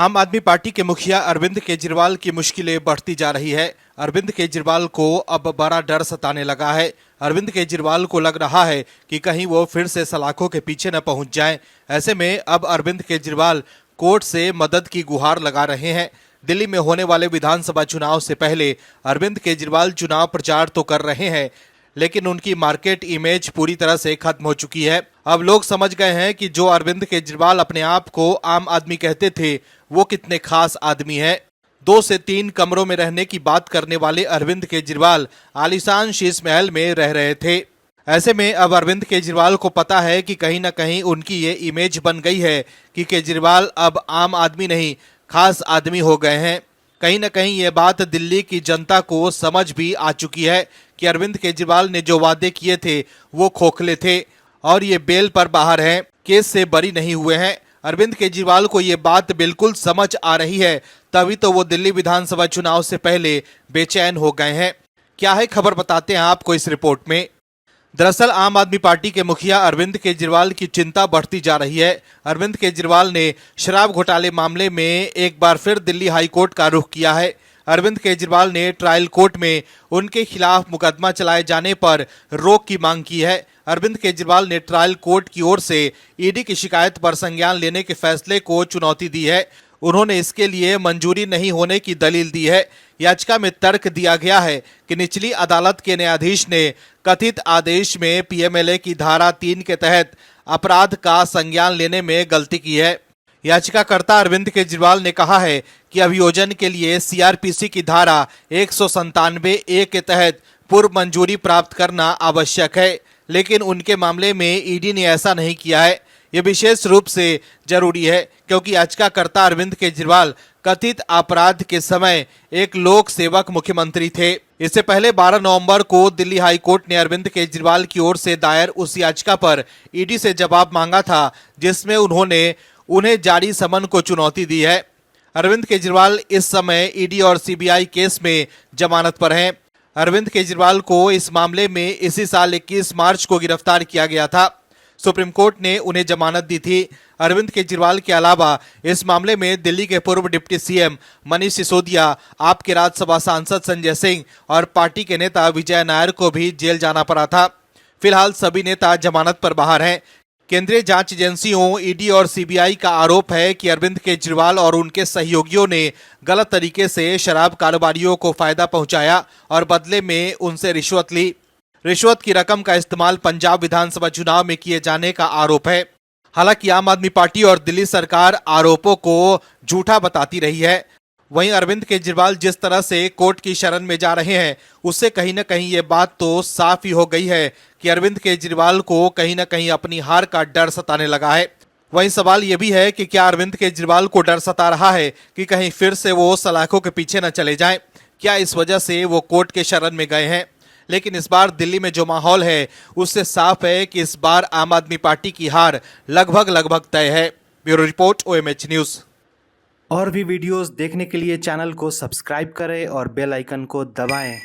आम आदमी पार्टी के मुखिया अरविंद केजरीवाल की मुश्किलें बढ़ती जा रही है। अरविंद केजरीवाल को अब बड़ा डर सताने लगा है। अरविंद केजरीवाल को लग रहा है कि कहीं वो फिर से सलाखों के पीछे न पहुंच जाएं। ऐसे में अब अरविंद केजरीवाल कोर्ट से मदद की गुहार लगा रहे हैं। दिल्ली में होने वाले विधानसभा चुनाव से पहले अरविंद केजरीवाल चुनाव प्रचार तो कर रहे हैं, लेकिन उनकी मार्केट इमेज पूरी तरह से खत्म हो चुकी है। अब लोग समझ गए हैं कि जो अरविंद केजरीवाल अपने आप को आम आदमी कहते थे, वो कितने खास आदमी हैं। 2 से 3 कमरों में रहने की बात करने वाले अरविंद केजरीवाल आलीशान शीश महल में रह रहे थे। ऐसे में अब अरविंद केजरीवाल को पता है कि कहीं न कहीं उनकी ये इमेज बन गई है कि केजरीवाल अब आम आदमी नहीं, खास आदमी हो गए हैं। कहीं न कहीं ये बात दिल्ली की जनता को समझ भी आ चुकी है कि अरविंद केजरीवाल ने जो वादे किए थे वो खोखले थे और ये बेल पर बाहर हैं, केस से बरी नहीं हुए हैं। अरविंद केजरीवाल को ये बात बिल्कुल समझ आ रही है, तभी तो वो दिल्ली विधानसभा चुनाव से पहले बेचैन हो गए हैं। क्या है खबर, बताते हैं आपको इस रिपोर्ट में। दरअसल आम आदमी पार्टी के मुखिया अरविंद केजरीवाल की चिंता बढ़ती जा रही है। अरविंद केजरीवाल ने शराब घोटाले मामले में एक बार फिर दिल्ली हाई कोर्ट का रुख किया है। अरविंद केजरीवाल ने ट्रायल कोर्ट में उनके खिलाफ मुकदमा चलाए जाने पर रोक की मांग की है। अरविंद केजरीवाल ने ट्रायल कोर्ट की ओर से ईडी की शिकायत पर संज्ञान लेने के फैसले को चुनौती दी है। उन्होंने इसके लिए मंजूरी नहीं होने की दलील दी है। याचिका में तर्क दिया गया है कि निचली अदालत के न्यायाधीश ने कथित आदेश में पीएमएलए की धारा 3 के तहत अपराध का संज्ञान लेने में गलती की है। याचिकाकर्ता अरविंद केजरीवाल ने कहा है कि अभियोजन के लिए सीआरपीसी की धारा 197A के तहत पूर्व मंजूरी प्राप्त करना आवश्यक है, लेकिन उनके मामले में ईडी ने ऐसा नहीं किया है। यह विशेष रूप से जरूरी है क्योंकि याचिकाकर्ता अरविंद केजरीवाल कथित अपराध के समय एक लोक सेवक मुख्यमंत्री थे। इससे पहले 12 नवंबर को दिल्ली हाई कोर्ट ने अरविंद केजरीवाल की ओर से दायर उस याचिका पर ईडी से जवाब मांगा था जिसमें उन्होंने उन्हें जारी समन को चुनौती दी है। अरविंद केजरीवाल इस समय ईडी और सीबीआई केस में जमानत पर हैं। अरविंद केजरीवाल को इस मामले में इसी साल 21 मार्च को गिरफ्तार किया गया था। सुप्रीम कोर्ट ने उन्हें जमानत दी थी। अरविंद केजरीवाल के अलावा इस मामले में दिल्ली के पूर्व डिप्टी सीएम मनीष सिसोदिया, आपके राज्यसभा सांसद संजय सिंह और पार्टी के नेता विजय नायर को भी जेल जाना पड़ा था। फिलहाल सभी नेता जमानत पर बाहर हैं। केंद्रीय जांच एजेंसियों ईडी और सीबीआई का आरोप है कि अरविंद केजरीवाल और उनके सहयोगियों ने गलत तरीके से शराब कारोबारियों को फायदा पहुंचाया और बदले में उनसे रिश्वत ली। रिश्वत की रकम का इस्तेमाल पंजाब विधानसभा चुनाव में किए जाने का आरोप है। हालांकि आम आदमी पार्टी और दिल्ली सरकार आरोपों को झूठा बताती रही है। वहीं अरविंद केजरीवाल जिस तरह से कोर्ट की शरण में जा रहे हैं, उससे कहीं न कहीं ये बात तो साफ ही हो गई है कि अरविंद केजरीवाल को कहीं न कहीं अपनी हार का डर सताने लगा है। वहीं सवाल ये भी है कि क्या अरविंद केजरीवाल को डर सता रहा है कि कहीं फिर से वो सलाखों के पीछे न चले जाएं? क्या इस वजह से वो कोर्ट के शरण में गए हैं? लेकिन इस बार दिल्ली में जो माहौल है उससे साफ है कि इस बार आम आदमी पार्टी की हार लगभग तय है। Bureau report, OMH news. और भी वीडियोस देखने के लिए चैनल को सब्सक्राइब करें और बेल आइकन को दबाएं।